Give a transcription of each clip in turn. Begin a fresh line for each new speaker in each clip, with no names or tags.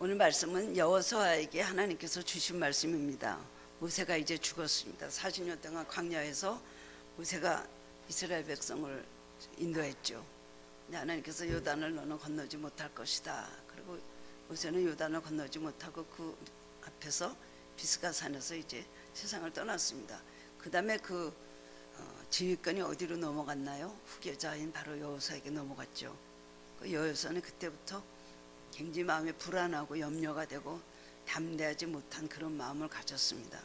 오늘 말씀은 여호수아에게 하나님께서 주신 말씀입니다. 모세가 이제 죽었습니다. 40년 동안 광야에서 모세가 이스라엘 백성을 인도했죠. 근데 하나님께서 요단을 너는 건너지 못할 것이다. 그리고 모세는 요단을 건너지 못하고 그 앞에서 비스가 산에서 이제 세상을 떠났습니다. 그 다음에 그 지휘권이 어디로 넘어갔나요? 후계자인 바로 여호수아에게 넘어갔죠. 그 여호수아는 그때부터 굉장히 마음이 불안하고 염려가 되고 담대하지 못한 그런 마음을 가졌습니다.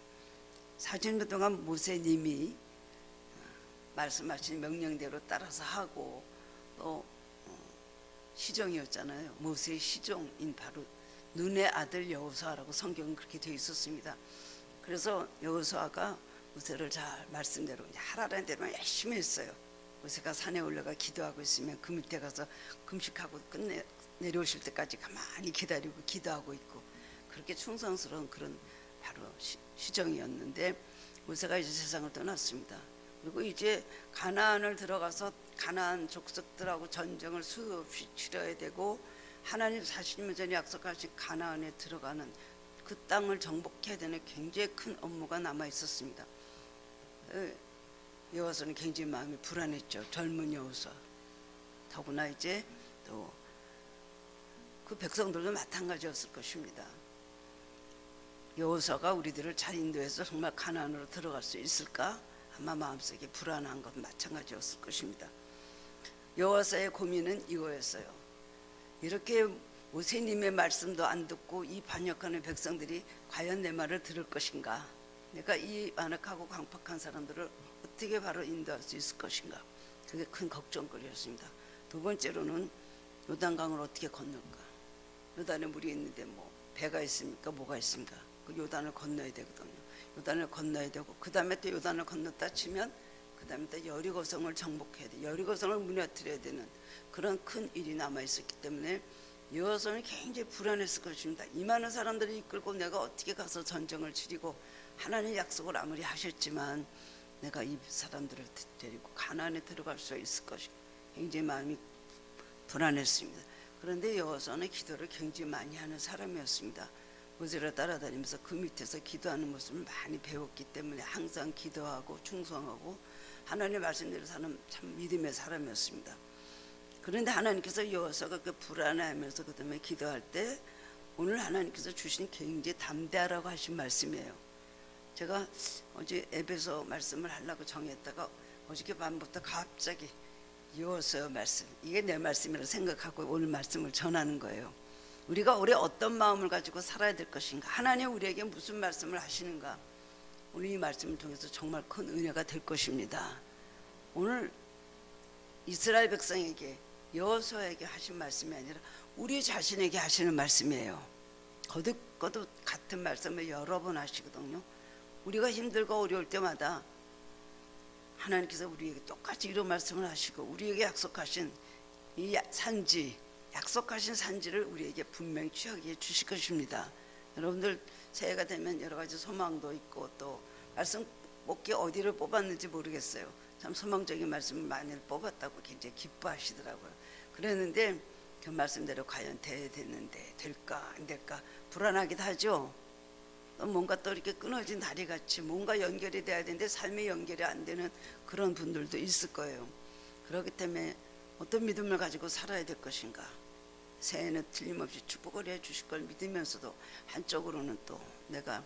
40년 동안 모세님이 말씀하신 명령대로 따라서 하고 또 시종이었잖아요. 모세의 시종인 바로 눈의 아들 여호수아라고 성경은 그렇게 되어 있었습니다. 그래서 여호수아가 모세를 잘 말씀대로 하라는 대로 열심히 했어요. 모세가 산에 올라가 기도하고 있으면 그 밑에 가서 금식하고 내려오실 때까지 가만히 기다리고 기도하고 있고 그렇게 충성스러운 그런 바로 시정이었는데 모세가 이제 세상을 떠났습니다. 그리고 이제 가나안을 들어가서 가나안 족속들하고 전쟁을 수없이 치러야 되고 하나님 40년 전에 약속하신 가나안에 들어가는 그 땅을 정복해야 되는 굉장히 큰 업무가 남아 있었습니다. 여호수아는 굉장히 마음이 불안했죠. 젊은 여호수아. 더구나 이제 또 그 백성들도 마찬가지였을 것입니다. 여호수아가 우리들을 잘 인도해서 정말 가나안으로 들어갈 수 있을까? 아마 마음속에 불안한 것 마찬가지였을 것입니다. 여호수아의 고민은 이거였어요. 이렇게 모세님의 말씀도 안 듣고 이 반역하는 백성들이 과연 내 말을 들을 것인가? 내가 이 완악하고 강팍한 사람들을 어떻게 바로 인도할 수 있을 것인가? 그게 큰 걱정거리였습니다. 두 번째로는 요단강을 어떻게 건널까? 요단에 물이 있는데 뭐 배가 있습니까? 뭐가 있습니까? 그 요단을 건너야 되거든요. 요단을 건너야 되고 그 다음에 또 요단을 건넜다 치면 그 다음에 또 여리고성을 정복해야 돼. 여리고성을 무너뜨려야 되는 그런 큰 일이 남아 있었기 때문에 여호수아는 굉장히 불안했을 것입니다. 이 많은 사람들을 이끌고 내가 어떻게 가서 전쟁을 치르고 하나님 약속을 아무리 하셨지만 내가 이 사람들을 데리고 가나안에 들어갈 수 있을 것이 굉장히 마음이 불안했습니다. 그런데 여호수아는 기도를 굉장히 많이 하는 사람이었습니다. 모세를 따라다니면서 그 밑에서 기도하는 모습을 많이 배웠기 때문에 항상 기도하고 충성하고 하나님의 말씀대로 사는 참 믿음의 사람이었습니다. 그런데 하나님께서 여호수아가 그 불안해하면서 그 다음에 기도할 때 오늘 하나님께서 주신 굉장히 담대하라고 하신 말씀이에요. 제가 어제 앱에서 말씀을 하려고 정했다가 어저께 밤부터 갑자기 여호수아 말씀, 이게 내 말씀이라고 생각하고 오늘 말씀을 전하는 거예요. 우리가 올해 어떤 마음을 가지고 살아야 될 것인가? 하나님 우리에게 무슨 말씀을 하시는가? 오늘 이 말씀을 통해서 정말 큰 은혜가 될 것입니다. 오늘 이스라엘 백성에게 여호수아에게 하신 말씀이 아니라 우리 자신에게 하시는 말씀이에요. 거듭거듭 같은 말씀을 여러 번 하시거든요. 우리가 힘들고 어려울 때마다 하나님께서 우리에게 똑같이 이런 말씀을 하시고 우리에게 약속하신 이 산지, 약속하신 산지를 우리에게 분명히 취하게 주실 것입니다. 여러분들 새해가 되면 여러 가지 소망도 있고 또 말씀 뽑기 어디를 뽑았는지 모르겠어요. 참 소망적인 말씀을 많이 뽑았다고 굉장히 기뻐하시더라고요. 그랬는데 그 말씀대로 과연 돼야 되는데 될까 안 될까 불안하기도 하죠. 또 뭔가 또 이렇게 끊어진 다리같이 뭔가 연결이 돼야 되는데 삶의 연결이 안 되는 그런 분들도 있을 거예요. 그렇기 때문에 어떤 믿음을 가지고 살아야 될 것인가? 새해는 틀림없이 축복을 해주실 걸 믿으면서도 한쪽으로는 또 내가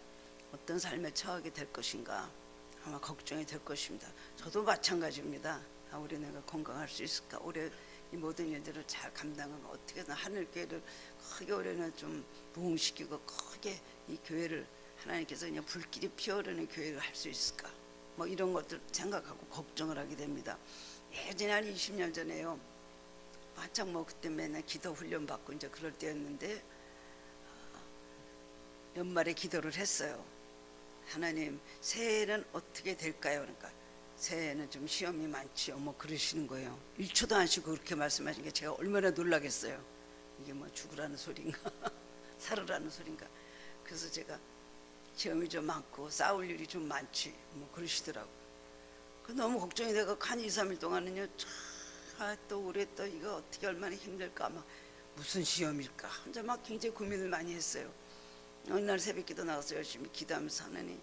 어떤 삶에 처하게 될 것인가 아마 걱정이 될 것입니다. 저도 마찬가지입니다. 올해 내가 건강할 수 있을까? 올해 이 모든 일들을 잘 감당하고 어떻게든 하늘교회를 크게 올해는 좀 부흥시키고 크게 이 교회를 하나님께서 그냥 불길이 피어오르는 교회를 할 수 있을까? 뭐 이런 것들 생각하고 걱정을 하게 됩니다. 예전에 한 20년 전에요. 한창 뭐 그때 맨날 기도 훈련 받고 이제 그럴 때였는데 연말에 기도를 했어요. 하나님 새해는 어떻게 될까요? 그러니까 새해는 좀 시험이 많지요. 뭐 그러시는 거예요. 1초도 안 쉬고 그렇게 말씀하신 게 제가 얼마나 놀라겠어요. 이게 뭐 죽으라는 소린가 살으라는 소린가. 그래서 제가 시험이 좀 많고 싸울 일이 좀 많지 뭐 그러시더라고요. 너무 걱정이 되고 한 2, 3일 동안은요 또 올해 또 이거 어떻게 얼마나 힘들까 막 무슨 시험일까? 혼자 막 굉장히 고민을 많이 했어요. 어느 날 새벽기도 나가서 열심히 기도하면서 하나님,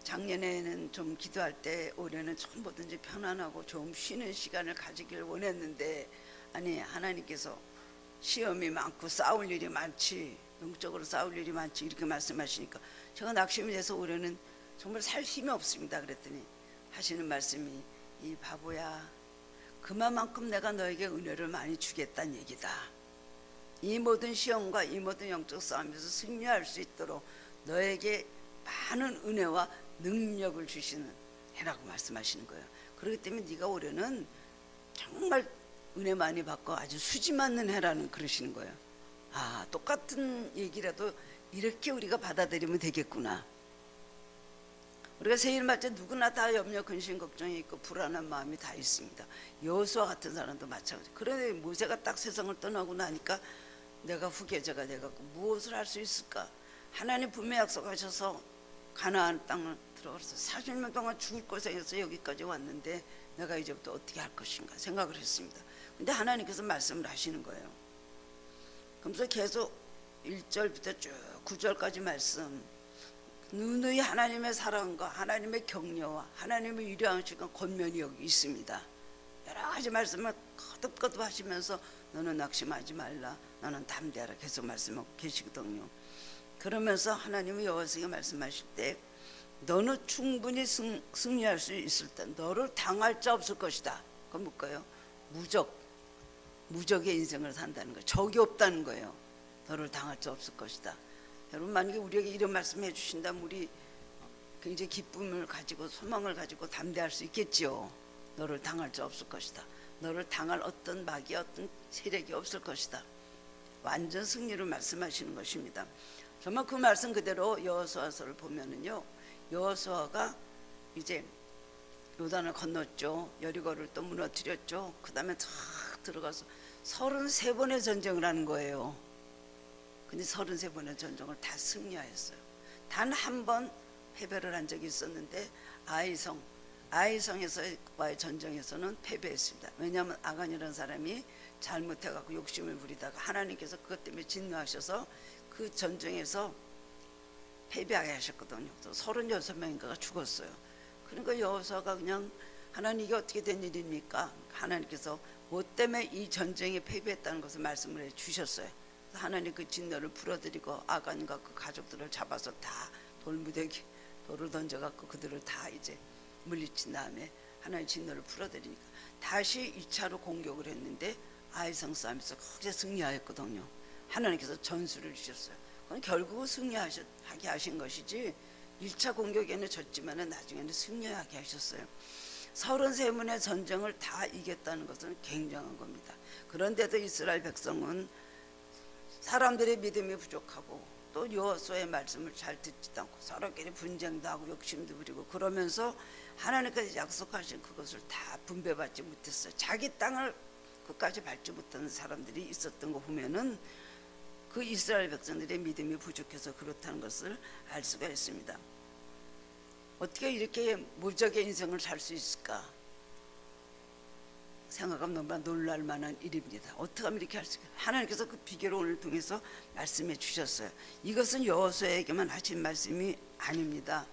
작년에는 좀 기도할 때 올해는 좀 뭐든지 편안하고 좀 쉬는 시간을 가지길 원했는데, 아니 하나님께서 시험이 많고 싸울 일이 많지, 영적으로 싸울 일이 많지 이렇게 말씀하시니까 제가 낙심이 돼서 올해는 정말 살 힘이 없습니다. 그랬더니 하시는 말씀이, 이 바보야, 그만큼 내가 너에게 은혜를 많이 주겠다는 얘기다. 이 모든 시험과 이 모든 영적 싸움에서 승리할 수 있도록 너에게 많은 은혜와 능력을 주시는 해라고 말씀하시는 거예요. 그렇기 때문에 네가 올해는 정말 은혜 많이 받고 아주 수지 맞는 해라는 그러시는 거예요. 아, 똑같은 얘기라도 이렇게 우리가 받아들이면 되겠구나. 우리가 새일 맞때 누구나 다 염려, 근심, 걱정이 있고 불안한 마음이 다 있습니다. 여호수아 같은 사람도 마찬가지. 그런데 모세가 딱 세상을 떠나고 나니까 내가 후계자가 돼갖고 무엇을 할 수 있을까? 하나님 분명히 약속하셔서 가나안 땅을 들어가서 40년 동안 죽을 고생해서 여기까지 왔는데 내가 이제부터 어떻게 할 것인가 생각을 했습니다. 근데 하나님께서 말씀을 하시는 거예요. 그러면서 계속 1절부터 쭉 9절까지 말씀, 누누이 하나님의 사랑과 하나님의 격려와 하나님의 위대하시고 권면이 여기 있습니다. 여러 가지 말씀을 거듭거듭 하시면서 너는 낙심하지 말라, 너는 담대하라 계속 말씀하고 계시거든요. 그러면서 하나님의 여호와께 말씀하실 때 너는 충분히 승리할 수 있을 때 너를 당할 자 없을 것이다. 그건 뭘까요? 무적의 인생을 산다는 거예요. 적이 없다는 거예요. 너를 당할 자 없을 것이다. 여러분, 만약에 우리에게 이런 말씀 해주신다면 우리 굉장히 기쁨을 가지고 소망을 가지고 담대할 수 있겠지요. 너를 당할 자 없을 것이다. 너를 당할 어떤 마귀, 어떤 세력이 없을 것이다. 완전 승리를 말씀하시는 것입니다. 정말 그 말씀 그대로 여호수아서를 보면은요, 여호수아가 이제 요단을 건넜죠. 여리고를 또 무너뜨렸죠. 그 다음에 쫙 들어가서 33번의 전쟁을 하는 거예요. 근데 33번의 전쟁을 다 승리하였어요. 단 한 번 패배를 한 적이 있었는데 아이성에서와의 전쟁에서는 패배했습니다. 왜냐하면 아간이라는 사람이 잘못해갖고 욕심을 부리다가 하나님께서 그것 때문에 진노하셔서 그 전쟁에서 패배하게 하셨거든요. 36명인가가 죽었어요. 그러니까 여호수아가 그냥 하나님 이게 어떻게 된 일입니까? 하나님께서 뭐 때문에 이 전쟁에 패배했다는 것을 말씀을 해 주셨어요. 하나님 그 진노를 풀어드리고 아간과 그 가족들을 잡아서 다 돌무더기 돌을 던져갖고 그들을 다 이제 물리친 다음에 하나님 진노를 풀어드리니까 다시 2차로 공격을 했는데 아이성 싸움에서 크게 승리하였거든요. 하나님께서 전수를 주셨어요. 그건 결국은 승리하게 하신 것이지 1차 공격에는 졌지만 나중에는 승리하게 하셨어요. 33문의 전쟁을 다 이겼다는 것은 굉장한 겁니다. 그런데도 이스라엘 백성은 사람들의 믿음이 부족하고 또 여호수아의 말씀을 잘 듣지도 않고 서로끼리 분쟁도 하고 욕심도 부리고 그러면서 하나님께서 약속하신 그것을 다 분배받지 못했어요. 자기 땅을 끝까지 밟지 못하는 사람들이 있었던 거 보면은 그 이스라엘 백성들의 믿음이 부족해서 그렇다는 것을 알 수가 있습니다. 어떻게 이렇게 무적의 인생을 살 수 있을까 생각하면 너무나 놀랄 만한 일입니다. 어떻게 하면 이렇게 할 수 있을까? 하나님께서 그 비결을 오늘 통해서 말씀해 주셨어요. 이것은 여호수아에게만 하신 말씀이 아닙니다.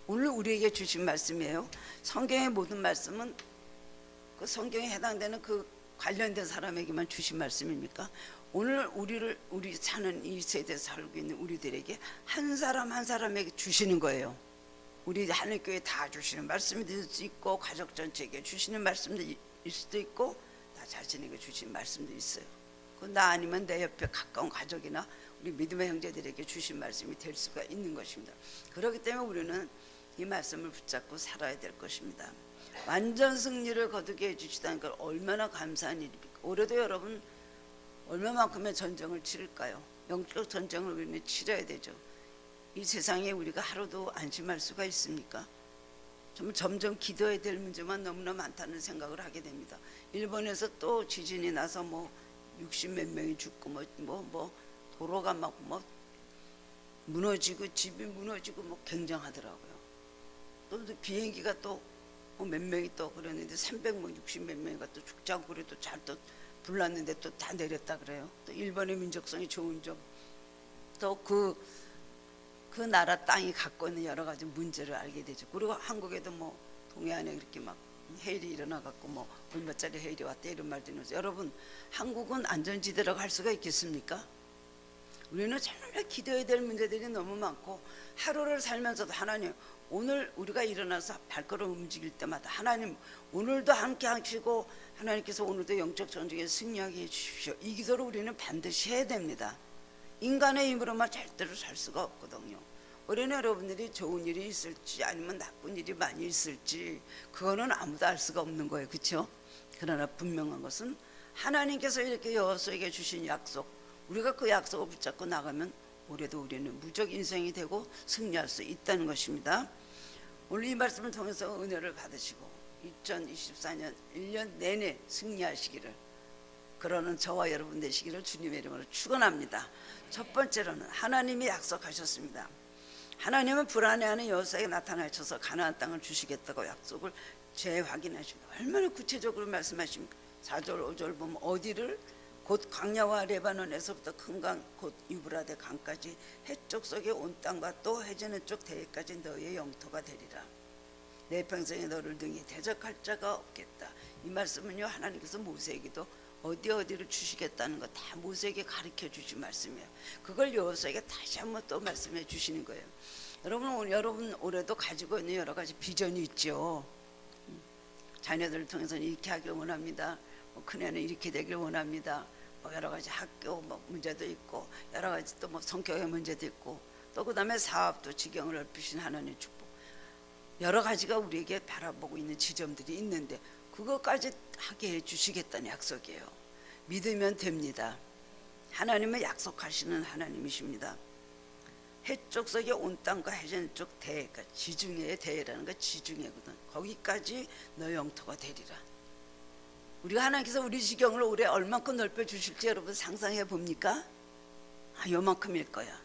오늘 우리에게 주신 말씀이에요. 성경의 모든 말씀은 그 성경에 해당되는 그 관련된 사람에게만 주신 말씀입니까? 오늘 우리 사는 이 세대에 살고 있는 우리들에게 한 사람 한 사람에게 주시는 거예요. 우리 하늘교회 다 주시는 말씀이 될 수 있고 가족 전체에게 주시는 말씀도 일 수도 있고 나 자신에게 주신 말씀도 있어요. 나 아니면 내 옆에 가까운 가족이나 우리 믿음의 형제들에게 주신 말씀이 될 수가 있는 것입니다. 그렇기 때문에 우리는 이 말씀을 붙잡고 살아야 될 것입니다. 완전 승리를 거두게 해주시다는 걸 얼마나 감사한 일입니까? 올해도 여러분 얼마만큼의 전쟁을 치를까요? 영적 전쟁을 우리는 치러야 되죠. 이 세상에 우리가 하루도 안심할 수가 있습니까? 점점 기도해야 될 문제만 너무나 많다는 생각을 하게 됩니다. 일본에서 또 지진이 나서 60몇 명이 죽고 도로가 무너지고 집이 무너지고 굉장하더라고요. 또 비행기가 또 몇 명이 또 그랬는데 360몇 명이가 또 죽지 않고 그래도 잘 또 불났는데 또 다 내렸다 그래요. 또 일본의 민족성이 좋은 점, 또 그 나라 땅이 갖고 있는 여러 가지 문제를 알게 되죠. 그리고 한국에도 뭐 동해안에 그렇게 막 해일이 일어나 갖고 뭐 얼마짜리 해일이 왔다 이런 말도 있는데, 여러분 한국은 안전지대라고 할 수가 있겠습니까? 우리는 정말 기도해야 될 문제들이 너무 많고, 하루를 살면서도 하나님, 오늘 우리가 일어나서 발걸음 움직일 때마다 하나님 오늘도 함께 하시고 하나님께서 오늘도 영적 전쟁에 승리하게 해주십시오, 이 기도를 우리는 반드시 해야 됩니다. 인간의 힘으로만 절대로 살 수가 없거든요. 올해는 여러분들이 좋은 일이 있을지 아니면 나쁜 일이 많이 있을지 그거는 아무도 알 수가 없는 거예요, 그렇죠? 그러나 분명한 것은 하나님께서 이렇게 여호수아에게 주신 약속, 우리가 그 약속을 붙잡고 나가면 올해도 우리는 무적 인생이 되고 승리할 수 있다는 것입니다. 오늘 이 말씀을 통해서 은혜를 받으시고 2024년 1년 내내 승리하시기를, 그러는 저와 여러분 되시기를 주님의 이름으로 축원합니다. 첫 번째로는 하나님이 약속하셨습니다. 하나님은 불안해하는 여호수아에게 나타나셔서 가나안 땅을 주시겠다고 약속을 재확인하십니다. 얼마나 구체적으로 말씀하십니까? 4절 5절 보면 어디를, 곧 광야와 레바논에서부터 큰 강 곧 유브라데 강까지 해쪽 속의 온 땅과 또 해지는 쪽 대해까지 너희의 영토가 되리라. 내 평생에 너를 등에 대적할 자가 없겠다. 이 말씀은요, 하나님께서 모세에게도 어디를 주시겠다는 거 다 모세에게 가르쳐 주신 말씀이에요. 그걸 여호수아에게 다시 한번 또 말씀해 주시는 거예요. 여러분 올해도 가지고 있는 여러 가지 비전이 있죠. 자녀들을 통해서는 이렇게 하길 원합니다. 큰애는 이렇게 되길 원합니다. 여러 가지 학교 문제도 있고, 여러 가지 또 성격의 문제도 있고, 또 그다음에 사업도 지경을 넓히신 하나님의 축복, 여러 가지가 우리에게 바라보고 있는 지점들이 있는데 그것까지 하게 해주시겠다는 약속이에요. 믿으면 됩니다. 하나님은 약속하시는 하나님이십니다. 해쪽 속의 온 땅과 해전 쪽 대해가, 지중해의 대해라는 거 지중해거든. 거기까지 너 영토가 되리라. 우리가 하나님께서 우리 지경을 올해 얼만큼 넓혀 주실지 여러분 상상해 봅니까? 요만큼일 거야.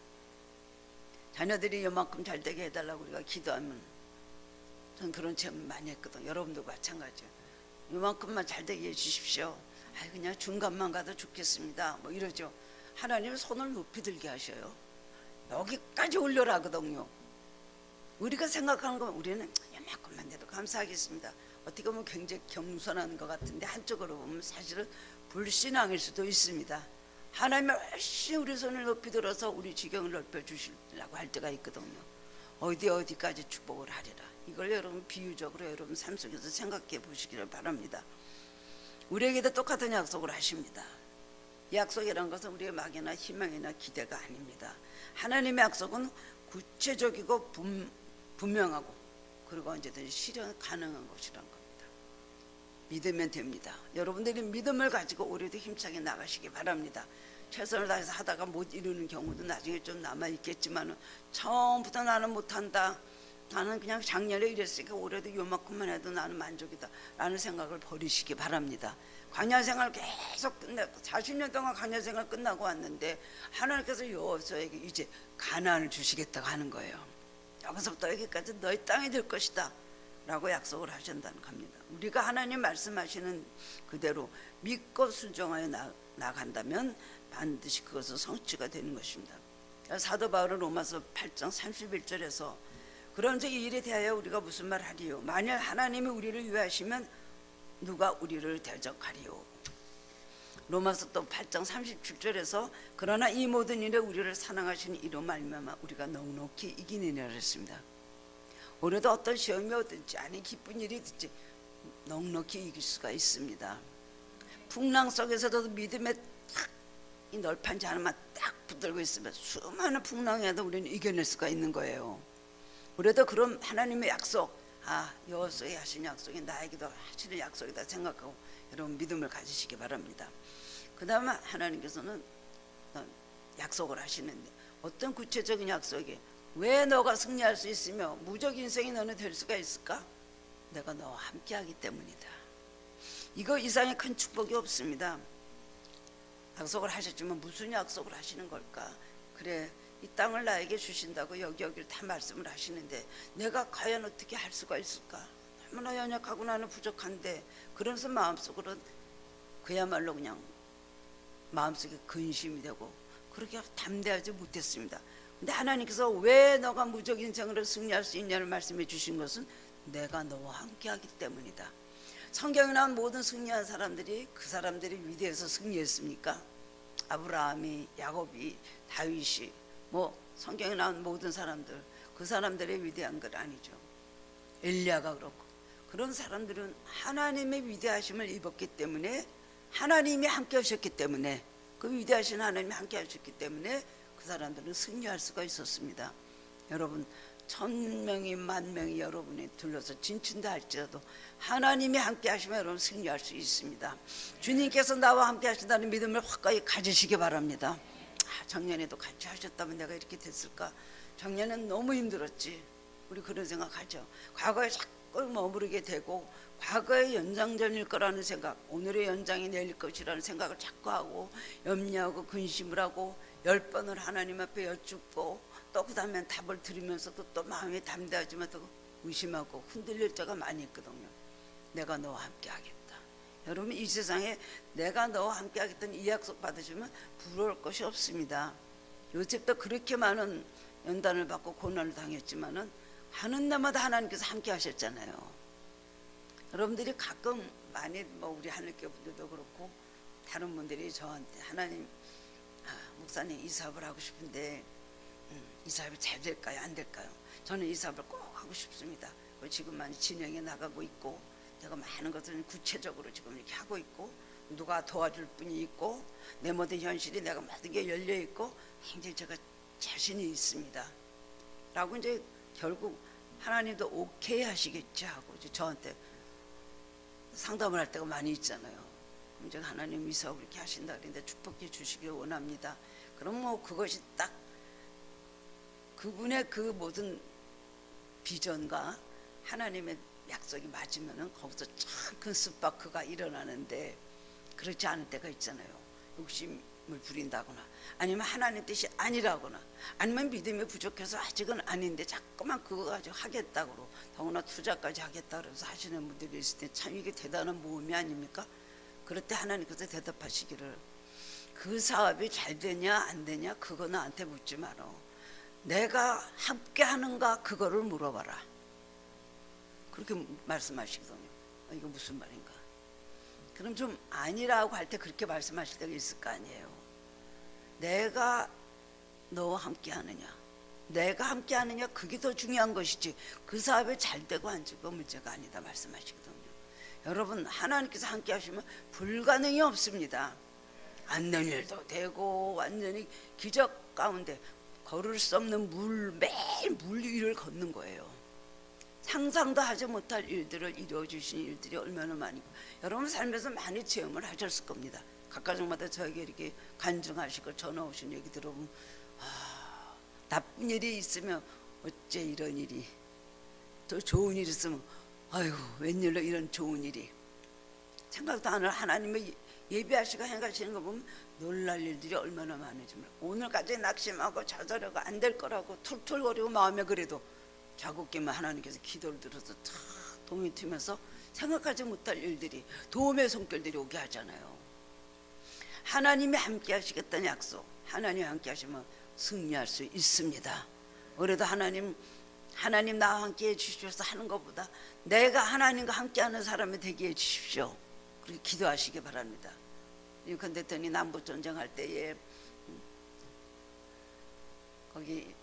자녀들이 요만큼 잘 되게 해달라고 우리가 기도하면, 전 그런 체험 많이 했거든. 여러분도 마찬가지예요. 요만큼만 잘 되게 해주십시오. 그냥 중간만 가도 좋겠습니다, 뭐 이러죠. 하나님은 손을 높이 들게 하셔요. 여기까지 올려라 하거든요. 우리가 생각하는 건 우리는 요만큼만 돼도 감사하겠습니다. 어떻게 보면 굉장히 겸손한 것 같은데 한쪽으로 보면 사실은 불신앙일 수도 있습니다. 하나님이 훨씬 우리 손을 높이 들어서 우리 지경을 넓혀 주시려고 할 때가 있거든요. 어디까지 축복을 하리라. 이걸 여러분 비유적으로 여러분 삶 속에서 생각해 보시기를 바랍니다. 우리에게도 똑같은 약속을 하십니다. 이 약속이라는 것은 우리의 막연한 희망이나 기대가 아닙니다. 하나님의 약속은 구체적이고 분명하고, 그리고 언제든지 실현 가능한 것이란 겁니다. 믿으면 됩니다. 여러분들이 믿음을 가지고 올해도 힘차게 나가시기 바랍니다. 최선을 다해서 하다가 못 이루는 경우도 나중에 좀 남아있겠지만, 처음부터 나는 못한다, 나는 그냥 작년에 이랬으니까 올해도 요만큼만 해도 나는 만족이다 라는 생각을 버리시기 바랍니다. 광야생활 계속 끝내고 40년 동안 광야생활 끝나고 왔는데 하나님께서 여호수아에게 이제 가나안을 주시겠다고 하는 거예요. 여기서부터 여기까지 너희 땅이 될 것이다 라고 약속을 하신다는 겁니다. 우리가 하나님 말씀하시는 그대로 믿고 순종하여 나간다면 반드시 그것은 성취가 되는 것입니다. 사도 바울은 로마서 8장 31절에서 그런즉 이 일에 대하여 우리가 무슨 말 하리요? 만일 하나님이 우리를 위하시면 누가 우리를 대적하리요? 로마서 또 8장 37절에서 그러나 이 모든 일에 우리를 사랑하신 이로 말미암아 우리가 넉넉히 이기느니라 했습니다. 올해도 어떤 시험이 오든지 아니 기쁜 일이 있든지 넉넉히 이길 수가 있습니다. 풍랑 속에서도 믿음의 이 널판지 하나만 딱 붙들고 있으면 수많은 풍랑에도 우리는 이겨낼 수가 있는 거예요. 올해도 그런 하나님의 약속, 여호수아에 하신 약속이 나에게도 하시는 약속이다 생각하고 여러분 믿음을 가지시기 바랍니다. 그 다음에 하나님께서는 약속을 하시는데 어떤 구체적인 약속이, 왜 너가 승리할 수 있으며 무적 인생이 너는 될 수가 있을까? 내가 너와 함께 하기 때문이다. 이거 이상의 큰 축복이 없습니다. 약속을 하셨지만 무슨 약속을 하시는 걸까? 그래, 이 땅을 나에게 주신다고 여기를 다 말씀을 하시는데 내가 과연 어떻게 할 수가 있을까? 너무나 연약하고 나는 부족한데, 그러면서 마음속으로 그야말로 그냥 마음속에 근심이 되고 그렇게 담대하지 못했습니다. 근데 하나님께서 왜 너가 무적 인생으로 승리할 수 있냐를 말씀해 주신 것은 내가 너와 함께하기 때문이다. 성경에 나온 모든 승리한 사람들이 그 사람들이 위대해서 승리했습니까? 아브라함이, 야곱이, 다윗이, 뭐 성경에 나온 모든 사람들, 그 사람들의 위대한 건 아니죠. 엘리야가 그렇고, 그런 사람들은 하나님의 위대하심을 입었기 때문에, 하나님이 함께 하셨기 때문에, 그 위대하신 하나님이 함께 하셨기 때문에 그 사람들은 승리할 수가 있었습니다. 여러분, 1000명이 10,000명이 여러분이 둘러서 진친다 할지라도 하나님이 함께 하시면 여러분 승리할 수 있습니다. 주님께서 나와 함께 하신다는 믿음을 확고히 가지시기 바랍니다. 작년에도 같이 하셨다면 내가 이렇게 됐을까? 작년엔 너무 힘들었지. 우리 그런 생각하죠. 과거에 자꾸 머무르게 되고 과거의 연장전일 거라는 생각, 오늘의 연장이 내일 것이라는 생각을 자꾸 하고 염려하고 근심을 하고 10번을 하나님 앞에 여쭙고 또 그 다음에 답을 들으면서도 또 마음이 담대하지만 또 의심하고 흔들릴 때가 많이 있거든요. 내가 너와 함께 하겠다. 여러분, 이 세상에 내가 너와 함께 하겠다는 이 약속 받으시면 부러울 것이 없습니다. 요셉도 그렇게 많은 연단을 받고 고난을 당했지만은 하는 날마다 하나님께서 함께 하셨잖아요. 여러분들이 가끔 많이 뭐 우리 하늘교회 분들도 그렇고 다른 분들이 저한테 하나님, 목사님 이 사업을 하고 싶은데 이 사업이 잘 될까요? 안 될까요? 저는 이 사업을 꼭 하고 싶습니다. 지금 많이 진행해 나가고 있고 내가 많은 것을 구체적으로 지금 이렇게 하고 있고 누가 도와줄 분이 있고 내 모든 현실이 내가 모든 게 열려 있고 굉장히 제가 자신이 있습니다. 라고 이제 결국 하나님도 오케이 하시겠지 하고 이제 저한테 상담을 할 때가 많이 있잖아요. 그럼 제가 하나님 이 사업을 이렇게 하신다 그랬는데 축복해 주시길 원합니다. 그럼 뭐 그것이 딱 그분의 그 모든 비전과 하나님의 약속이 맞으면은 거기서 참 큰 스파크가 일어나는데 그렇지 않을 때가 있잖아요. 욕심을 부린다거나 아니면 하나님 뜻이 아니라거나 아니면 믿음이 부족해서 아직은 아닌데 자꾸만 그거 가지고 하겠다고 더구나 투자까지 하겠다 그래서 하시는 분들이 있을 때 참 이게 대단한 모험이 아닙니까? 그럴 때 하나님께서 대답하시기를 그 사업이 잘 되냐 안 되냐 그거 나한테 묻지 마라. 내가 함께 하는가 그거를 물어봐라. 그렇게 말씀하시거든요. 이거 무슨 말인가? 그럼 좀 아니라고 할 때 그렇게 말씀하실 때가 있을 거 아니에요. 내가 너와 함께 하느냐, 내가 함께 하느냐 그게 더 중요한 것이지 그 사업이 잘 되고 안 되고 문제가 아니다 말씀하시거든요. 여러분, 하나님께서 함께 하시면 불가능이 없습니다. 안 된 일도 되고 완전히 기적 가운데 걸을 수 없는 매일 물 위를 걷는 거예요. 상상도 하지 못할 일들을 이루어 주신 일들이 얼마나 많이고 여러분 삶에서 많이 체험을 하셨을 겁니다. 각가정마다 저에게 이렇게 간증하시고 전화 오신 얘기 들어보면 나쁜 일이 있으면 어째 이런 일이, 또 좋은 일이 있으면 아이고 웬일로 이런 좋은 일이, 생각도 안 할 하나님의 예비하시고 행하시는 거 보면 놀랄 일들이 얼마나 많으지만 오늘까지 낙심하고 좌절하고 안 될 거라고 툴툴거리고 마음에 그래도 자국기만 하나님께서 기도를 들어서 탁 동이 트면서 생각하지 못할 일들이 도움의 손길들이 오게 하잖아요. 하나님이 함께 하시겠다는 약속, 하나님이 함께 하시면 승리할 수 있습니다. 그래도 하나님 나와 함께 해주십시오 하는 것보다 내가 하나님과 함께하는 사람이 되게 해주십시오. 그렇게 기도하시기 바랍니다. 링컨 대통령이 남북전쟁할 때에 거기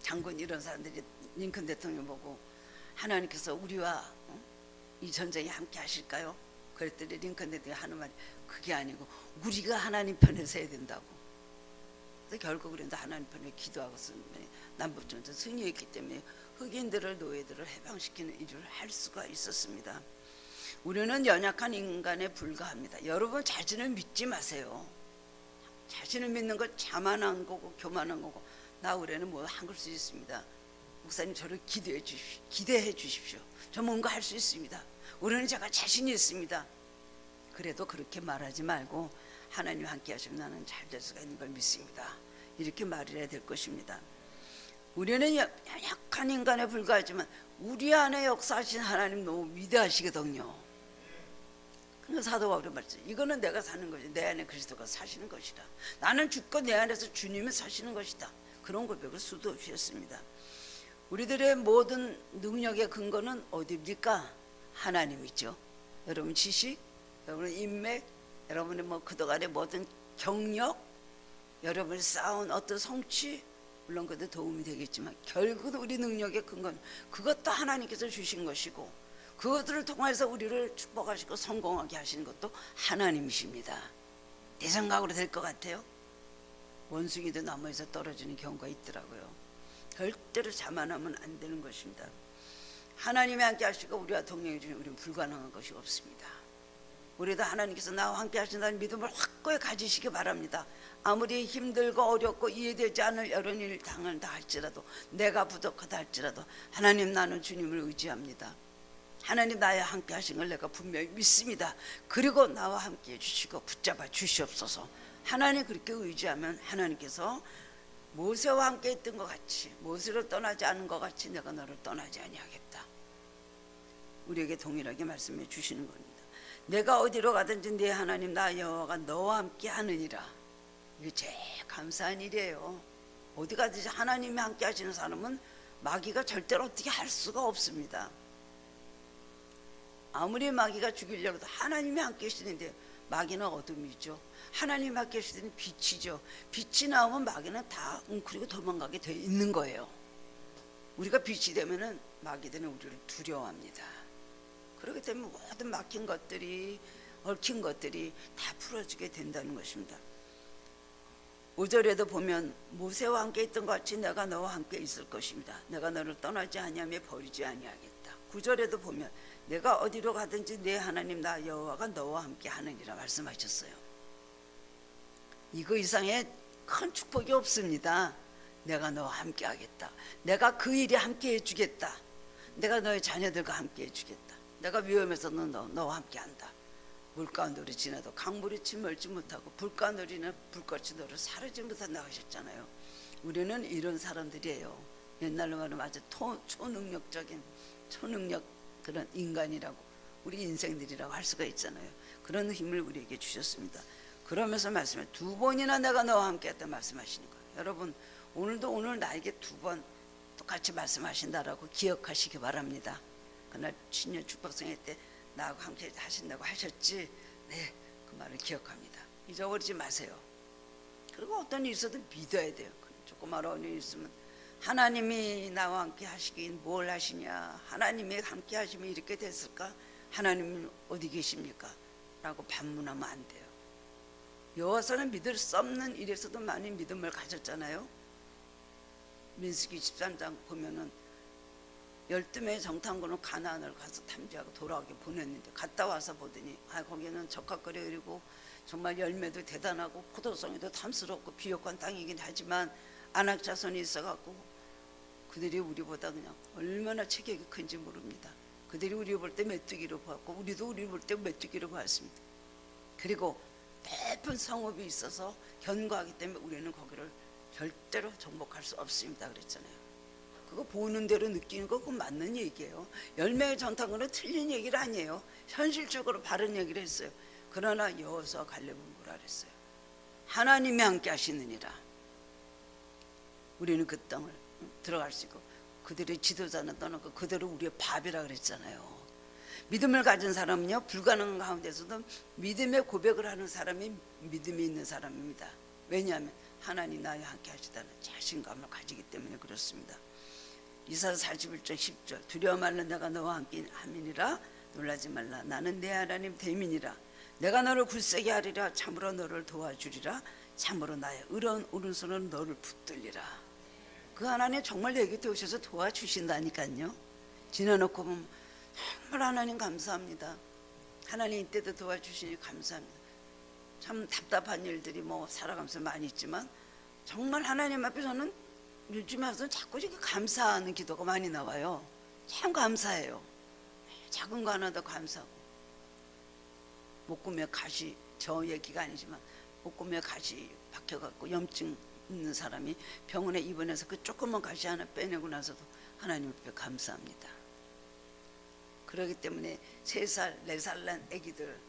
장군 이런 사람들이 링컨 대통령 보고 하나님께서 우리와 이 전쟁에 함께 하실까요? 그랬더니 링컨 대통령이 하는 말이 그게 아니고 우리가 하나님 편에 서야 된다고. 그래서 결국 우리는 하나님 편에 기도하고 남북전쟁 승리했기 때문에 흑인들을 노예들을 해방시키는 일을 할 수가 있었습니다. 우리는 연약한 인간에 불과합니다. 여러분 자신을 믿지 마세요. 자신을 믿는 건 자만한 거고 교만한 거고 나 올해는 뭐 한 걸 수 있습니다. 목사님 저를 기대해 주십시오. 저 뭔가 할 수 있습니다. 올해는 제가 자신이 있습니다. 그래도 그렇게 말하지 말고 하나님 함께 하시면 나는 잘 될 수가 있는 걸 믿습니다. 이렇게 말해야 될 것입니다. 우리는 연약한 인간에 불과하지만 우리 안에 역사하신 하나님 너무 위대하시거든요. 사도 바울이 말했죠. 이거는 내가 사는 것이 내 안에 그리스도가 사시는 것이다. 나는 죽고 내 안에서 주님이 사시는 것이다. 그런 고백을 수도 없이 했습니다. 우리들의 모든 능력의 근거는 어디입니까? 하나님이죠. 여러분 지식, 여러분 인맥, 여러분의 그동안의 모든 경력, 여러분이 쌓은 어떤 성취, 물론 그것도 도움이 되겠지만 결국은 우리 능력의 근거는 그것도 하나님께서 주신 것이고 그것들을 통해서 우리를 축복하시고 성공하게 하시는 것도 하나님이십니다. 내 생각으로 될 것 같아요? 원숭이도 나무에서 떨어지는 경우가 있더라고요. 절대로 자만하면 안 되는 것입니다. 하나님이 함께 하시고 우리와 동행해 주시면 우리는 불가능한 것이 없습니다. 우리도 하나님께서 나와 함께 하신다는 믿음을 확고히 가지시기 바랍니다. 아무리 힘들고 어렵고 이해되지 않을 여러 일 당한다 할지라도, 내가 부족하다 할지라도 하나님, 나는 주님을 의지합니다. 하나님 나와 함께 하신 걸 내가 분명히 믿습니다. 그리고 나와 함께 해주시고 붙잡아 주시옵소서. 하나님 그렇게 의지하면 하나님께서 모세와 함께 했던 것 같이, 모세를 떠나지 않은 것 같이 내가 너를 떠나지 아니하겠다, 우리에게 동일하게 말씀해 주시는 겁니다. 내가 어디로 가든지 네 하나님 나 여호와가 너와 함께 하느니라. 이게 제일 감사한 일이에요. 어디 가든지 하나님이 함께 하시는 사람은 마귀가 절대로 어떻게 할 수가 없습니다. 아무리 마귀가 죽이려고 해도 하나님이 함께 하시는데 마귀는 어둠이죠. 하나님 함께 하시는 빛이죠. 빛이 나오면 마귀는 다 웅크리고 도망가게 돼 있는 거예요. 우리가 빛이 되면은 마귀들은 우리를 두려워합니다. 그렇기 때문에 모든 막힌 것들이, 얽힌 것들이 다 풀어지게 된다는 것입니다. 5절에도 보면 모세와 함께 있던 것 같이 내가 너와 함께 있을 것입니다. 내가 너를 떠나지 아니하며 버리지 아니하겠다. 9절에도 보면 내가 어디로 가든지 내 하나님 나 여호와가 너와 함께 하느니라 말씀하셨어요. 이거 이상의 큰 축복이 없습니다. 내가 너와 함께 하겠다. 내가 그 일에 함께 해주겠다. 내가 너의 자녀들과 함께 해주겠다. 내가 위험해서 너와 함께 한다. 물가운데 지나도 강물이 침몰지 못하고 불가운데 불꽃이 너를 사르지 못한다 하셨잖아요. 우리는 이런 사람들이에요. 옛날로 말하면 아주 초능력적인 초능력 그런 인간이라고, 우리 인생들이라고 할 수가 있잖아요. 그런 힘을 우리에게 주셨습니다. 그러면서 말씀해, 2번이나 내가 너와 함께 했다 말씀하시는 거예요. 여러분 오늘도 오늘 나에게 2번 똑같이 말씀하신다라고 기억하시기 바랍니다. 그날 신년 축복성회 때 나하고 함께 하신다고 하셨지. 네, 그 말을 기억합니다. 잊어버리지 마세요. 그리고 어떤 일이 있어도 믿어야 돼요. 조그마한 어려운 일이 있으면 하나님이 나와 함께 하시긴 뭘 하시냐, 하나님이 함께 하시면 이렇게 됐을까, 하나님은 어디 계십니까? 라고 반문하면 안 돼요. 여호와서는 믿을 수 없는 일에서도 많이 믿음을 가졌잖아요. 민수기 13장 보면은 12명의 정탐꾼은 가나안을 가서 탐지하고 돌아오게 보냈는데, 갔다 와서 보더니 거기는 적합거리 그리고 정말 열매도 대단하고 포도송이도 탐스럽고 비옥한 땅이긴 하지만 아낙 자손이 있어갖고 그들이 우리보다 그냥 얼마나 체격이 큰지 모릅니다. 그들이 우리 볼 때 메뚜기로 보았고 우리도 우리 볼 때 메뚜기로 보았습니다. 그리고 높은 성읍이 있어서 견고하기 때문에 우리는 거기를 절대로 정복할 수 없습니다 그랬잖아요. 그거 보는 대로 느끼는 거 그거 맞는 얘기예요. 열매의 전탕군은 틀린 얘기를 아니에요. 현실적으로 바른 얘기를 했어요. 그러나 여호수아 갈렙은 뭐라 그랬어요? 하나님이 함께 하시느니라. 우리는 그 땅을 들어갈 수 있고 그들의 지도자는 떠나고 그대로 우리의 밥이라 그랬잖아요. 믿음을 가진 사람은요, 불가능한 가운데서도 믿음의 고백을 하는 사람이 믿음이 있는 사람입니다. 왜냐하면 하나님 나와 함께 하시다는 자신감을 가지기 때문에 그렇습니다. 이사야 41장 10절, 두려워 말라 내가 너와 함께 함이니라. 놀라지 말라 나는 내 하나님 대민이라. 내가 너를 굳세게 하리라. 참으로 너를 도와주리라. 참으로 나의 의로운 오른손으로 너를 붙들리라. 그 하나님 정말 내 곁에 오셔서 도와주신다니까요. 지나놓고 보면 정말 하나님 감사합니다. 하나님 이때도 도와주시니 감사합니다. 참 답답한 일들이 살아가면서 많이 있지만 정말 하나님 앞에서는 요즘에 와서는 자꾸 이렇게 감사하는 기도가 많이 나와요. 참 감사해요. 작은 거 하나도 감사하고. 목구멍에 가시, 저 얘기가 아니지만 목구멍에 가시 박혀갖고 염증 있는 사람이 병원에 입원해서 그 조그만 가시 하나 빼내고 나서도 하나님 앞에 감사합니다. 그렇기 때문에 3살, 4살 난 애기들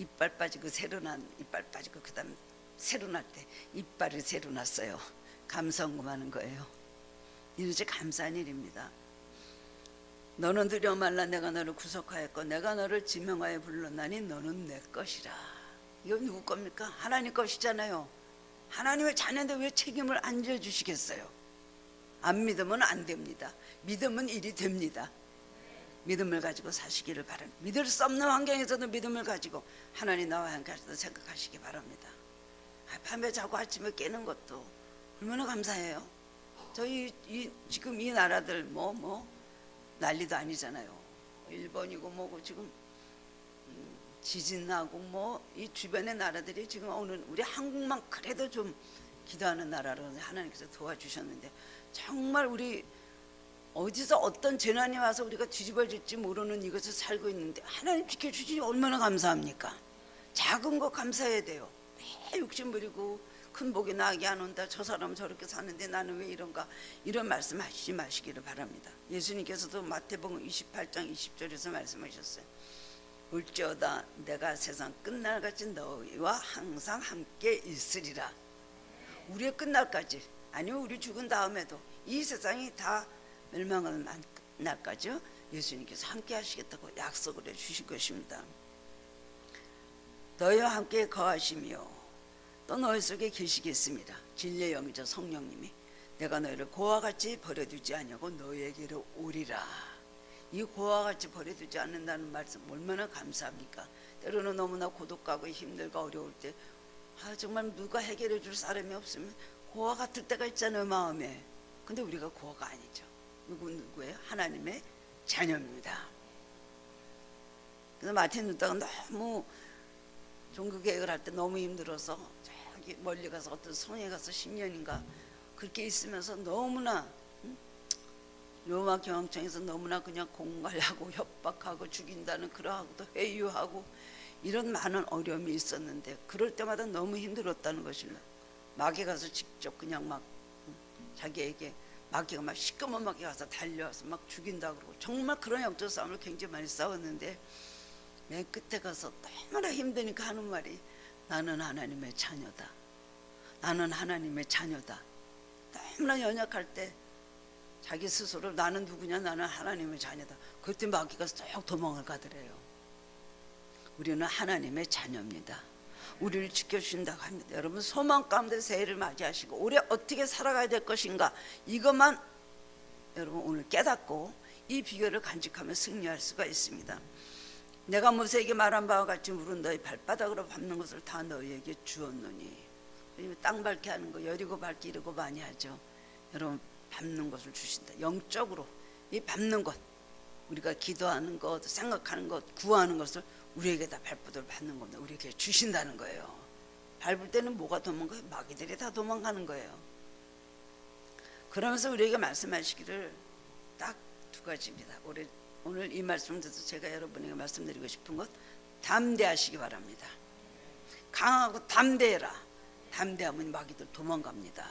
이빨 빠지고 새로 난 이빨 빠지고 그다음 새로 날 때 이빨이 새로 났어요. 감사원금하는 거예요. 이것이 감사한 일입니다. 너는 두려워 말라. 내가 너를 구속하였고 내가 너를 지명하여 불렀나니 너는 내 것이라. 이건 누구 겁니까? 하나님 것이잖아요. 하나님의 자녀인데 왜 책임을 안 져주시겠어요? 안 믿으면 안 됩니다. 믿으면 일이 됩니다. 믿음을 가지고 사시기를 바랍니다. 믿을 수 없는 환경에서도 믿음을 가지고 하나님 나와 함께 하시다 생각하시기 바랍니다. 밤에 자고 아침에 깨는 것도 얼마나 감사해요. 저희 지금 이 나라들 난리도 아니잖아요. 일본이고 뭐고 지금 지진 나고 이 주변의 나라들이 지금 오늘 우리 한국만 그래도 좀 기도하는 나라로 하나님께서 도와주셨는데 정말 우리 어디서 어떤 재난이 와서 우리가 뒤집어질지 모르는 이것을 살고 있는데 하나님 지켜주시니 얼마나 감사합니까? 작은 거 감사해야 돼요. 매 욕심 부리고 큰 복이 나게 안 온다. 저 사람은 저렇게 사는데 나는 왜 이런가? 이런 말씀 하시지 마시기를 바랍니다. 예수님께서도 마태복음 28장 20절에서 말씀하셨어요. 올지어다 내가 세상 끝날까지 너희와 항상 함께 있으리라. 우리의 끝날까지 아니면 우리 죽은 다음에도 이 세상이 다 멸망하는 날까지 예수님께서 함께 하시겠다고 약속을 해주신 것입니다. 너희와 함께 거하시며 또 너희 속에 계시겠습니다. 진리의 영이죠. 성령님이 내가 너희를 고와 같이 버려두지 아니하고 너희에게로 오리라. 이 고와 같이 버려두지 않는다는 말씀 얼마나 감사합니까? 때로는 너무나 고독하고 힘들고 어려울 때 정말 누가 해결해 줄 사람이 없으면 고와 같을 때가 있잖아요, 마음에. 근데 우리가 고아가 아니죠. 누구예요? 하나님의 자녀입니다. 그래서 마틴 루터가 너무 종교개혁을 할 때 너무 힘들어서 저기 멀리 가서 어떤 성에 가서 10년인가 그렇게 있으면서 너무나 로마 교황청에서 너무나 그냥 공갈하고 협박하고 죽인다는 그러하고도 회유하고 이런 많은 어려움이 있었는데 그럴 때마다 너무 힘들었다는 것입니다. 마귀 가서 직접 그냥 막 자기에게 마귀가 막 시꺼먼 마귀 가서 달려와서 막 죽인다 그러고 정말 그런 영적 싸움을 굉장히 많이 싸웠는데 맨 끝에 가서 너무나 힘드니까 하는 말이 나는 하나님의 자녀다. 나는 하나님의 자녀다. 너무나 연약할 때 자기 스스로 나는 누구냐 나는 하나님의 자녀다. 그때 마귀가 쏙 도망을 가더래요. 우리는 하나님의 자녀입니다. 우리를 지켜주신다고 합니다. 여러분 소망 가운데 새해를 맞이하시고 올해 어떻게 살아가야 될 것인가 이것만 여러분 오늘 깨닫고 이 비결을 간직하며 승리할 수가 있습니다. 내가 모세에게 말한 바와 같이 물은 너희 발바닥으로 밟는 것을 다 너희에게 주었노니. 땅 밟게 하는 거 여리고 밟기 이러고 많이 하죠. 여러분 밟는 것을 주신다. 영적으로 이 밟는 것 우리가 기도하는 것 생각하는 것 구하는 것을 우리에게 다 발바닥을 밟는 겁니다. 우리에게 주신다는 거예요. 밟을 때는 뭐가 도망가요? 마귀들이 다 도망가는 거예요. 그러면서 우리에게 말씀하시기를 딱 두 가지입니다. 오늘 이 말씀을 듣고 제가 여러분에게 말씀드리고 싶은 것 담대하시기 바랍니다. 강하고 담대해라. 담대하면 마귀들 도망갑니다.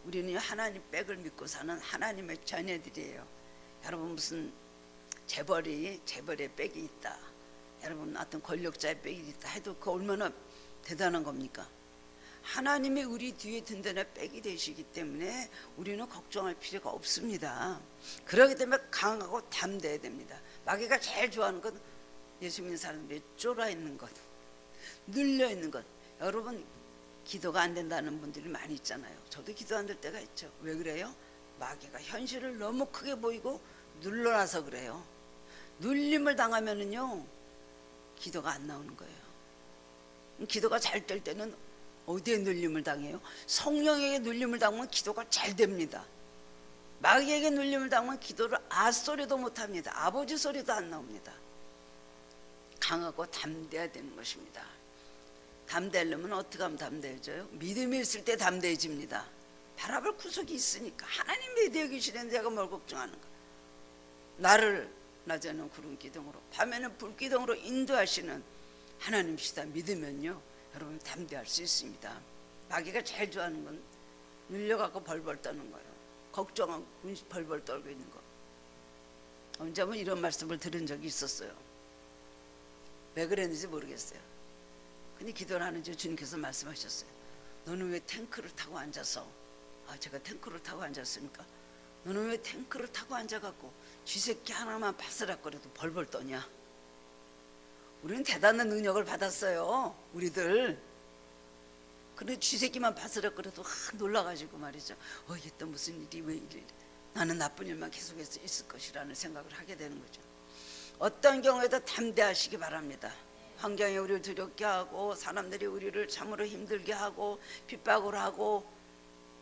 우리는 하나님 백을 믿고 사는 하나님의 자녀들이에요. 여러분 무슨 재벌의 백이 있다. 여러분 어떤 권력자의 백이 있다 해도 그 얼마나 대단한 겁니까? 하나님이 우리 뒤에 든든한 백이 되시기 때문에 우리는 걱정할 필요가 없습니다. 그렇기 때문에 강하고 담대해야 됩니다. 마귀가 제일 좋아하는 건 예수 믿는 사람들이 쫄아 있는 것, 눌려 있는 것. 여러분 기도가 안 된다는 분들이 많이 있잖아요. 저도 기도 안 될 때가 있죠. 왜 그래요? 마귀가 현실을 너무 크게 보이고 눌러놔서 그래요. 눌림을 당하면은요 기도가 안 나오는 거예요. 기도가 잘 될 때는 어디에 눌림을 당해요? 성령에게 눌림을 당하면 기도가 잘 됩니다. 마귀에게 눌림을 당하면 기도를 소리도 못합니다. 아버지 소리도 안 나옵니다. 강하고 담대해야 되는 것입니다. 담대하려면 어떻게 하면 담대해져요? 믿음이 있을 때 담대해집니다. 바라볼 구석이 있으니까. 하나님 내 계시는데 내가 뭘 걱정하는가. 나를 낮에는 구름 기둥으로 밤에는 불 기둥으로 인도하시는 하나님이시다 믿으면요 여러분 담대할 수 있습니다. 마귀가 제일 좋아하는 건 눌려갖고 벌벌 떠는 거예요. 걱정하고 벌벌 떨고 있는 거. 언제 한번 이런 말씀을 들은 적이 있었어요. 왜 그랬는지 모르겠어요. 근데 기도를 하는지 주님께서 말씀하셨어요. 너는 왜 탱크를 타고 앉아서, 제가 탱크를 타고 앉았습니까? 너는 왜 탱크를 타고 앉아갖고 쥐새끼 하나만 바스락거려도 벌벌 떠냐? 우리는 대단한 능력을 받았어요, 우리들. 근데 쥐새끼만 바스락거려도 놀라가지고 말이죠. 이게 또 무슨 일이, 왜 이래? 나는 나쁜 일만 계속해서 있을 것이라는 생각을 하게 되는 거죠. 어떤 경우에도 담대하시기 바랍니다. 환경이 우리를 두렵게 하고, 사람들이 우리를 참으로 힘들게 하고, 핍박을 하고,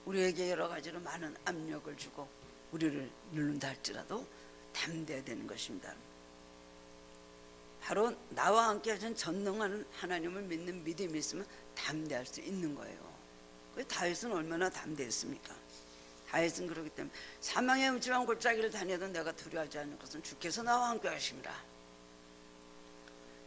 우리에게 여러 가지로 많은 압력을 주고 우리를 누른다 할지라도 담대해야 되는 것입니다. 바로 나와 함께 하신 전능한 하나님을 믿는 믿음이 있으면 담대할 수 있는 거예요. 다윗은 얼마나 담대했습니까? 다윗은 그렇기 때문에 사망의 음침한 골짜기를 다녀도 내가 두려워하지 않는 것은 주께서 나와 함께 하심이라.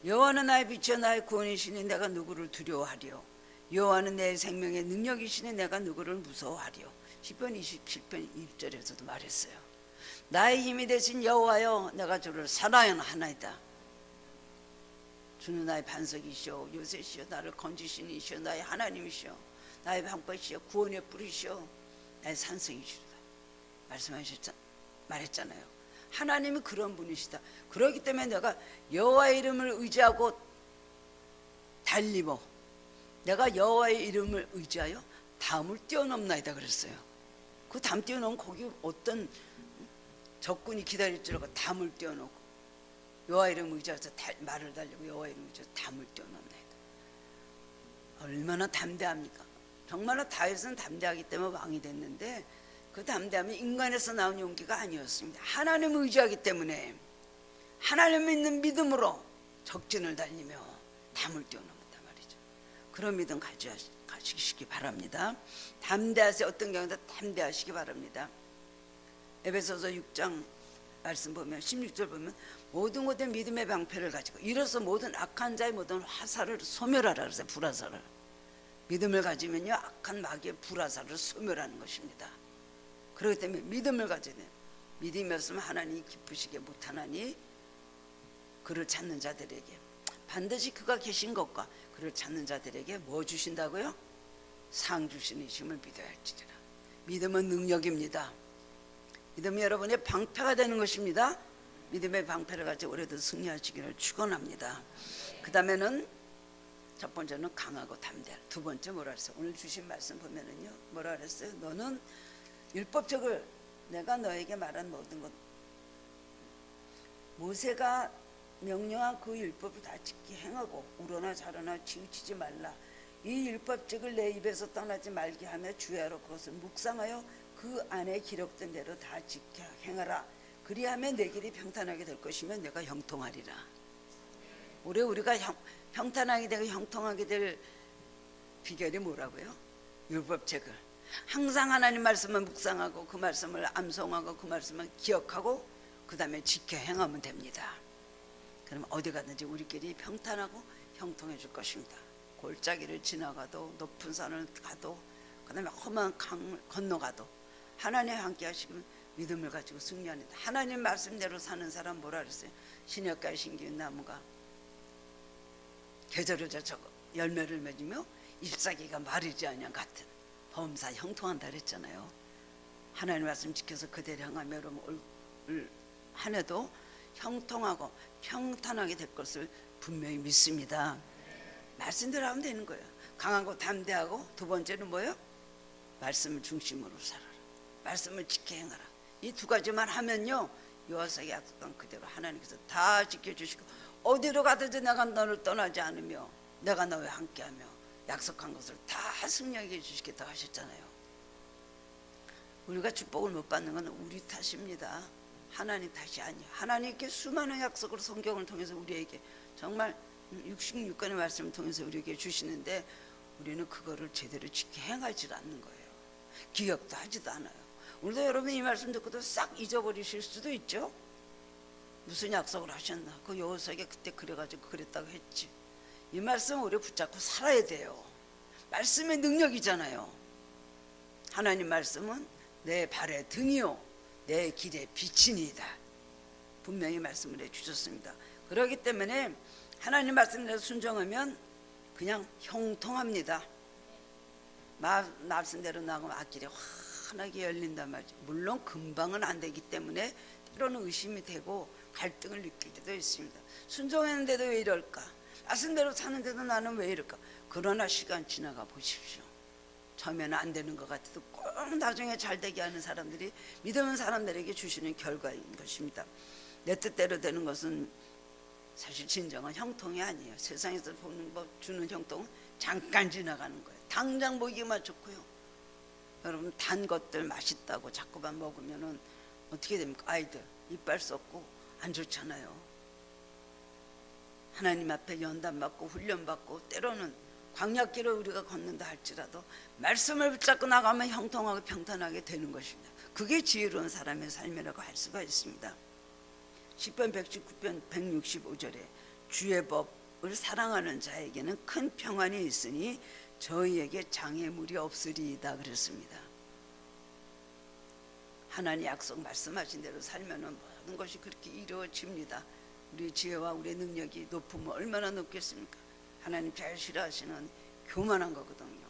여호와는 나의 빛이요 나의 구원이시니 내가 누구를 두려워하리요. 여호와는 내 생명의 능력이시니 내가 누구를 무서워하리요. 시편 27편 1절에서도 말했어요. 나의 힘이 되신 여호와여 내가 주를 사랑하나이다. 주는 나의 반석이시오 요새시오 나를 건지시는 이시오 나의 하나님이시오 나의 방패시오 구원의 뿌리시오 나의 산성이시로다. 말했잖아요. 하나님이 그런 분이시다. 그렇기 때문에 내가 여호와의 이름을 의지하고 달리고 내가 여호와의 이름을 의지하여 담을 뛰어넘나이다 그랬어요. 그 담 뛰어넘으면 거기 어떤 적군이 기다릴 줄 알고 담을 뛰어넘고 여호와 이름 의지해서 말을 달리고 여호와 이름 의지해서 담을 뛰어넘나이다. 얼마나 담대합니까? 정말로 다윗은 담대하기 때문에 왕이 됐는데 그 담대함이 인간에서 나온 용기가 아니었습니다. 하나님을 의지하기 때문에 하나님 믿는 믿음으로 적진을 달리며 담을 뛰어넘었단 말이죠. 그런 믿음 가지시기 바랍니다. 담대하세요. 어떤 경우도 담대하시기 바랍니다. 에베소서 6장 말씀 보면 16절 보면 모든 곳에 믿음의 방패를 가지고 이로써 모든 악한 자의 모든 화살을 소멸하라 그래서 불화살을 믿음을 가지면요 악한 마귀의 불화살을 소멸하는 것입니다. 그렇기 때문에 믿음을 가져야 돼요. 믿음이 없으면 하나님이 기쁘시게 못하나니 그를 찾는 자들에게 반드시 그가 계신 것과 그를 찾는 자들에게 뭐 주신다고요? 상 주시는 이심을 믿어야 할지니라. 믿음은 능력입니다. 믿음이 여러분의 방패가 되는 것입니다. 믿음의 방패를 가지고 올해도 승리하시기를 축원합니다. 그 다음에는 첫 번째는 강하고 담대할. 두 번째 뭐라 했어요? 오늘 주신 말씀 보면은요 뭐라 그랬어요? 너는 율법책을 내가 너에게 말한 모든 것 모세가 명령한 그 율법을 다 지키 행하고 우러나 자러나 치우치지 말라. 이 율법책을 내 입에서 떠나지 말게 하며 주야로 그것을 묵상하여 그 안에 기록된 대로 다 지켜 행하라. 그리하면 내 길이 평탄하게 될 것이며 내가 형통하리라. 올해 우리가 평탄하게 되고 형통하게 될 비결이 뭐라고요? 율법책을 항상 하나님 말씀을 묵상하고 그 말씀을 암송하고 그 말씀을 기억하고 그 다음에 지켜 행하면 됩니다. 그럼 어디 가든지 우리끼리 평탄하고 형통해질 것입니다. 골짜기를 지나가도 높은 산을 가도 그 다음에 험한 강을 건너가도 하나님 함께 하시면 믿음을 가지고 승리하는 하나님 말씀대로 사는 사람 뭐라 그랬어요? 신역가에 심기운 나무가 계절을 젖고 열매를 맺으며 잎사귀가 마르지 않냐 같은 범사 형통한다 그랬잖아요. 하나님 말씀 지켜서 그대로 행하며 여러분 올 한 해도 형통하고 평탄하게 될 것을 분명히 믿습니다. 말씀대로 하면 되는 거예요. 강하고 담대하고 두 번째는 뭐예요? 말씀을 중심으로 살아라. 말씀을 지켜 행하라. 이 두 가지만 하면요 여호와의 약속한 그대로 하나님께서 다 지켜주시고 어디로 가든지 내가 너를 떠나지 않으며 내가 너와 함께하며 약속한 것을 다 승리하게 해주시겠다고 하셨잖아요. 우리가 축복을 못 받는 건 우리 탓입니다. 하나님 탓이 아니에요. 하나님께 수많은 약속을 성경을 통해서 우리에게 정말 66권의 말씀을 통해서 우리에게 주시는데 우리는 그거를 제대로 지켜 행하지 않는 거예요. 기억도 하지도 않아요. 오늘도 여러분 이 말씀 듣고도 싹 잊어버리실 수도 있죠. 무슨 약속을 하셨나? 그 여호수아에게 그때 그래가지고 그랬다고 했지. 이 말씀 우리 붙잡고 살아야 돼요. 말씀의 능력이잖아요. 하나님 말씀은 내 발의 등이요 내 길의 빛이니이다. 분명히 말씀을 해주셨습니다. 그렇기 때문에 하나님 말씀에 순종하면 그냥 형통합니다. 말씀대로 나가면 앞길이 환하게 열린단 말이죠. 물론 금방은 안 되기 때문에 때로는 의심이 되고 갈등을 느낄 때도 있습니다. 순종했는데도 왜 이럴까? 말씀대로 사는데도 나는 왜 이럴까? 그러나 시간 지나가 보십시오. 처음에는 안 되는 것 같아도 꼭 나중에 잘 되게 하는 사람들이 믿음은 사람들에게 주시는 결과인 것입니다. 내 뜻대로 되는 것은 사실 진정한 형통이 아니에요. 세상에서 보는 법 주는 형통은 잠깐 지나가는 거예요. 당장 보기만 좋고요. 여러분 단 것들 맛있다고 자꾸만 먹으면은 어떻게 됩니까? 아이들 이빨 썩고 안 좋잖아요. 하나님 앞에 연단받고 훈련받고 때로는 광야길을 우리가 걷는다 할지라도 말씀을 붙잡고 나가면 형통하고 평탄하게 되는 것입니다. 그게 지혜로운 사람의 삶이라고 할 수가 있습니다. 시편 119편 165절에 주의 법을 사랑하는 자에게는 큰 평안이 있으니 저희에게 장애물이 없으리이다 그랬습니다. 하나님 약속 말씀하신 대로 살면 모든 것이 그렇게 이루어집니다. 우리 지혜와 우리 능력이 높으면 얼마나 높겠습니까? 하나님 잘 싫어하시는 교만한 거거든요.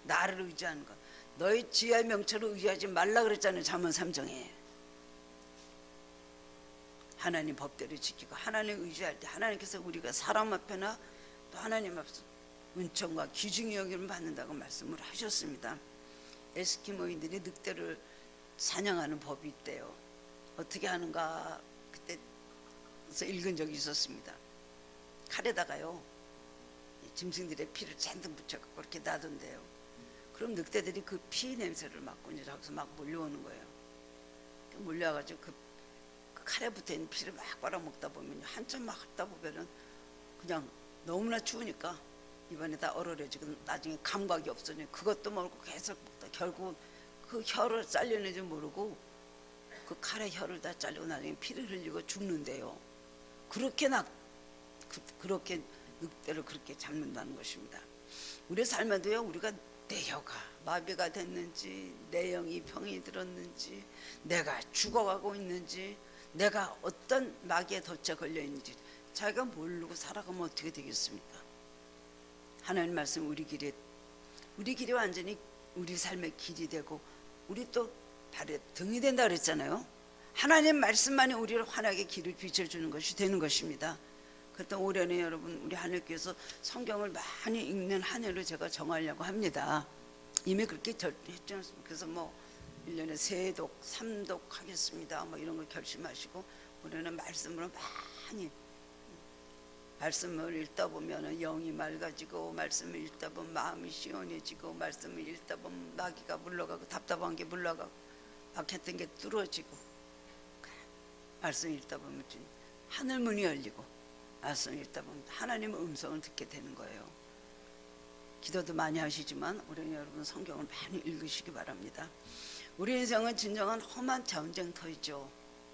나를 의지하는 것. 너희 지혜의 명철을 의지하지 말라 그랬잖아요. 잠언 3장에. 하나님 법대로 지키고 하나님 의지할 때 하나님께서 우리가 사람 앞에나 또 하나님 앞에서 은총과 귀중히 여김을 받는다고 말씀을 하셨습니다. 에스키모인들이 늑대를 사냥하는 법이 있대요. 어떻게 하는가 그때서 읽은 적이 있었습니다. 칼에다가요 짐승들의 피를 잔뜩 묻혀갖고 그렇게 놔둔대요. 그럼 늑대들이 그 피 냄새를 맡고 이제 저기서 막 몰려오는 거예요. 몰려와가지고 그 칼에 붙어있는 피를 막 빨아먹다 보면 한참 막 하다 보면은 그냥 너무나 추우니까 입안에 다 얼얼해지고 나중에 감각이 없어져. 그것도 모르고 계속 먹다 결국 그 혀를 잘려내지 모르고 그 칼에 혀를 다 잘리고 나중에 피를 흘리고 죽는데요. 그렇게 늑대를 그렇게 잡는다는 것입니다. 우리 삶에도요 우리가 내 혀가 마비가 됐는지 내 영이 병이 들었는지 내가 죽어가고 있는지 내가 어떤 마귀에 덫에 걸려 있는지 자기가 모르고 살아가면 어떻게 되겠습니까? 하나님 말씀 우리 길이 완전히 우리 삶의 길이 되고 우리 또 발에 등이 된다 그랬잖아요. 하나님 말씀만이 우리를 환하게 길을 비춰주는 것이 되는 것입니다. 그때 올해는 여러분 우리 하늘교회에서 성경을 많이 읽는 한 해로 제가 정하려고 합니다. 이미 그렇게 했죠. 그래서 1년에 3독, 3독 하겠습니다. 이런 걸 결심하시고 올해는 말씀으로 많이 말씀을 읽다 보면 영이 맑아지고 말씀을 읽다 보면 마음이 시원해지고 말씀을 읽다 보면 마귀가 물러가고 답답한 게 물러가고 막혔던 게 뚫어지고 말씀 읽다 보면 하늘 문이 열리고 말씀 읽다 보면 하나님의 음성을 듣게 되는 거예요. 기도도 많이 하시지만 올해는 여러분 성경을 많이 읽으시기 바랍니다. 우리 인생은 진정한 험한 전쟁터이죠.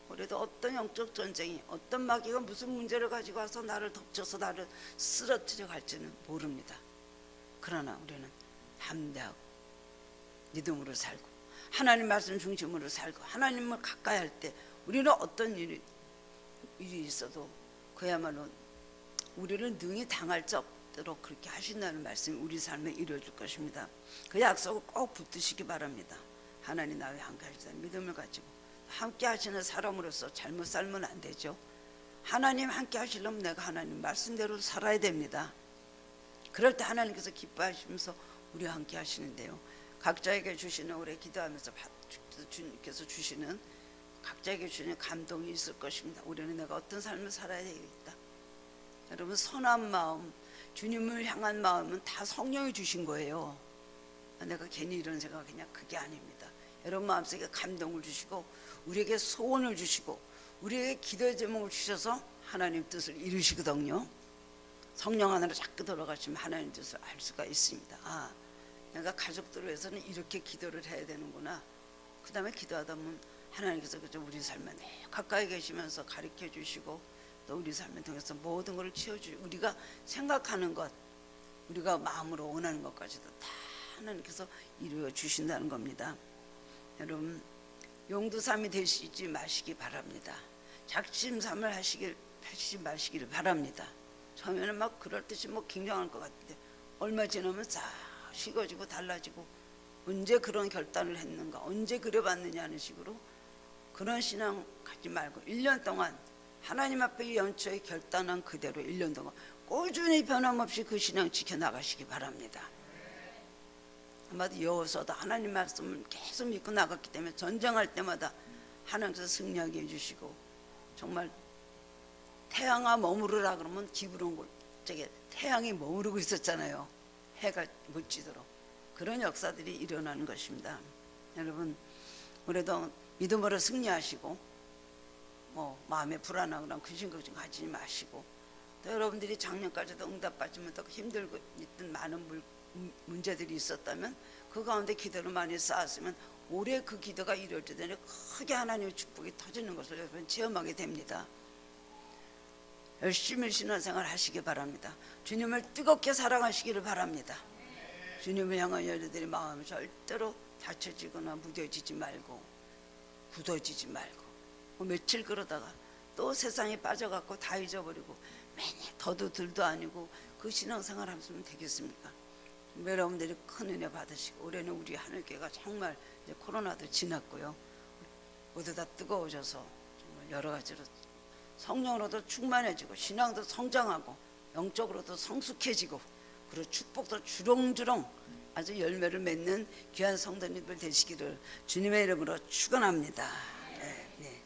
올해도 어떤 영적 전쟁이 어떤 마귀가 무슨 문제를 가지고 와서 나를 덮쳐서 나를 쓰러뜨려 갈지는 모릅니다. 그러나 우리는 담대하고 믿음으로 살고 하나님 말씀 중심으로 살고 하나님을 가까이 할 때 우리는 어떤 일이 있어도 그야말로 우리를 능히 당할 자 없도록 그렇게 하신다는 말씀이 우리 삶에 이루어질 것입니다. 그 약속을 꼭 붙드시기 바랍니다. 하나님 나와 함께 하시다 믿음을 가지고 함께 하시는 사람으로서 잘못 살면 안 되죠. 하나님 함께 하시려면 내가 하나님 말씀대로 살아야 됩니다. 그럴 때 하나님께서 기뻐하시면서 우리와 함께 하시는데요. 각자에게 주시는 올해 기도하면서 주님께서 주시는 각자에게 주시는 감동이 있을 것입니다. 우리는 내가 어떤 삶을 살아야 되겠다. 여러분 선한 마음 주님을 향한 마음은 다 성령이 주신 거예요. 내가 괜히 이런 생각 그냥 그게 아닙니다. 여러분 마음속에 감동을 주시고 우리에게 소원을 주시고 우리에게 기도의 제목을 주셔서 하나님 뜻을 이루시거든요. 성령 안으로 자꾸 들어가시면 하나님 뜻을 알 수가 있습니다. 내가 가족들을 위해서는 이렇게 기도를 해야 되는구나. 그 다음에 기도하다 보면 하나님께서 우리 삶에 가까이 계시면서 가르쳐 주시고 또 우리 삶을 통해서 모든 것을 채워주시고 우리가 생각하는 것 우리가 마음으로 원하는 것까지도 다 하나님께서 이루어 주신다는 겁니다. 여러분 용두삼이 되시지 마시기 바랍니다. 작심삼을 하시지 마시기를 바랍니다. 처음에는 막 그럴 듯이 굉장할 것 같은데 얼마 지나면 싹 식어지고 달라지고 언제 그런 결단을 했는가, 언제 그래봤느냐 하는 식으로 그런 신앙 갖지 말고 1년 동안 하나님 앞에 연초에 결단한 그대로 1년 동안 꾸준히 변함없이 그 신앙 지켜나가시기 바랍니다. 아마도 여호수아도 하나님 말씀을 계속 믿고 나갔기 때문에 전쟁할 때마다 하나님께서 승리하게 해주시고, 정말 태양아 머무르라 그러면 기브론 저게 태양이 머무르고 있었잖아요. 해가 못 지도록. 그런 역사들이 일어나는 것입니다. 여러분, 올해도 믿음으로 승리하시고 마음에 불안하거나 근심걱정 가지지 마시고, 또 여러분들이 작년까지도 응답받지 못하고 힘들고 있던 많은 문제들이 있었다면 그 가운데 기도를 많이 쌓았으면 올해 그 기도가 이루어질 때는 크게 하나님의 축복이 터지는 것을 여러분 체험하게 됩니다. 열심히 신앙생활 하시기 바랍니다. 주님을 뜨겁게 사랑하시기를 바랍니다. 주님을 향한 여러분들의 마음이 절대로 닫혀지거나 무뎌지지 말고 굳어지지 말고, 며칠 그러다가 또 세상에 빠져갖고 다 잊어버리고 매일 더도 들도 아니고 그 신앙생활 하면 되겠습니까? 여러분들이 큰 은혜 받으시고, 올해는 우리 하늘교회가 정말 이제 코로나도 지났고요, 모두 다 뜨거워져서 정말 여러 가지로 성령으로도 충만해지고 신앙도 성장하고 영적으로도 성숙해지고, 그리고 축복도 주렁주렁 아주 열매를 맺는 귀한 성도님들 되시기를 주님의 이름으로 축원합니다. 네, 네.